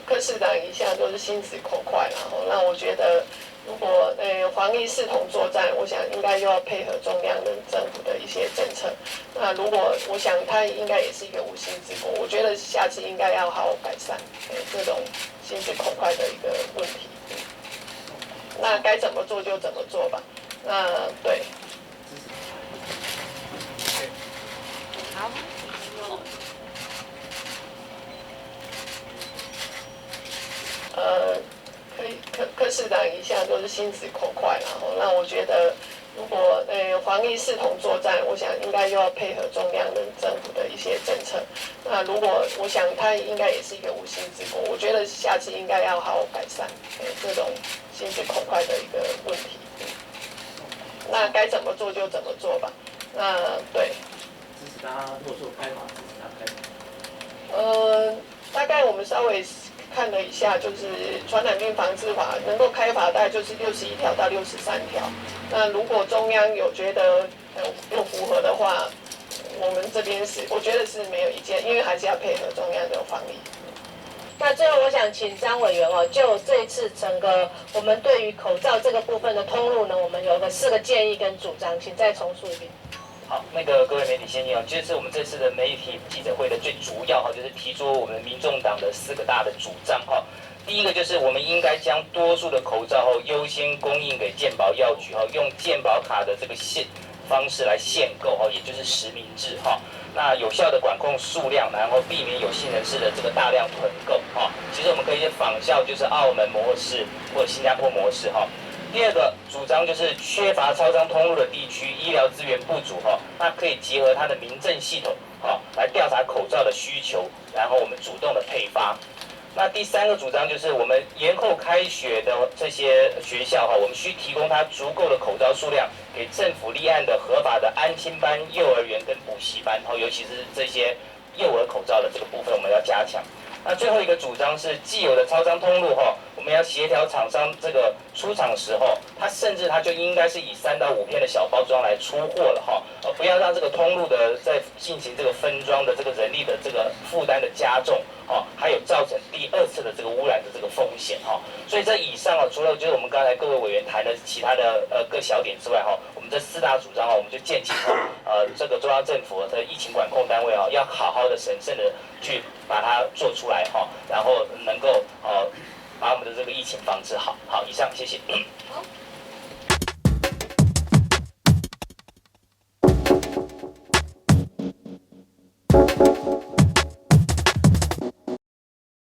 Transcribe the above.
柯市长一向都是心直口快啦，那我觉得如果防疫视同作战，我想应该又要配合中央的政府的一些政策。那如果我想他应该也是一个无心之过，我觉得下次应该要好好改善这种心直口快的一个问题。那该怎么做就怎么做吧。那对。好。柯市长一向都是心直口快啦，那我觉得如果防疫视同作战，我想应该又要配合中央的政府的一些政策。那如果我想他应该也是一个无心之过，我觉得下次应该要好好改善这种心直口快的一个问题。那该怎么做就怎么做吧。那对。支持他如果说开法，支持他开法。大概我们稍微看了一下，就是传染病防治法能够开罚大概就是61条到63条。那如果中央有觉得有符合的话，我们这边我觉得是没有意见，因为还是要配合中央的防疫。那最后我想请张委员就这一次整个我们对于口罩这个部分的通路呢，我们有4个建议跟主张，请再重述一遍。好，各位媒体先进就是我们这次的媒体记者会的最主要就是提出我们民众党的4个大的主张第一个就是我们应该将多数的口罩优先供应给健保药局用健保卡的这个方式来限购也就是实名制那有效的管控数量，然后避免有心人士的这个大量囤购其实我们可以仿效就是澳门模式或者新加坡模式第二个主张就是缺乏超商通路的地区，医疗资源不足那可以结合它的民政系统来调查口罩的需求，然后我们主动的配发。那第3个主张就是我们延后开学的这些学校我们需提供它足够的口罩数量给政府立案的合法的安亲班、幼儿园跟补习班尤其是这些幼儿口罩的这个部分我们要加强。那最后一个主张是既有的超商通路我们要协调厂商这个出厂时它甚至它就应该是以3到5片的小包装来出货了不要让这个通路的在进行这个分装的这个人力的这个负担的加重还有造成第2次的这个污染的这个风险所以这以上除了就是我们刚才各位委员谈的其他的各小点之外我们这4大主张我们就建议这个中央政府的疫情管控单位要好好的审慎的去把它做出来然后能够把我们的这个疫情防治好。好，以上谢谢。好。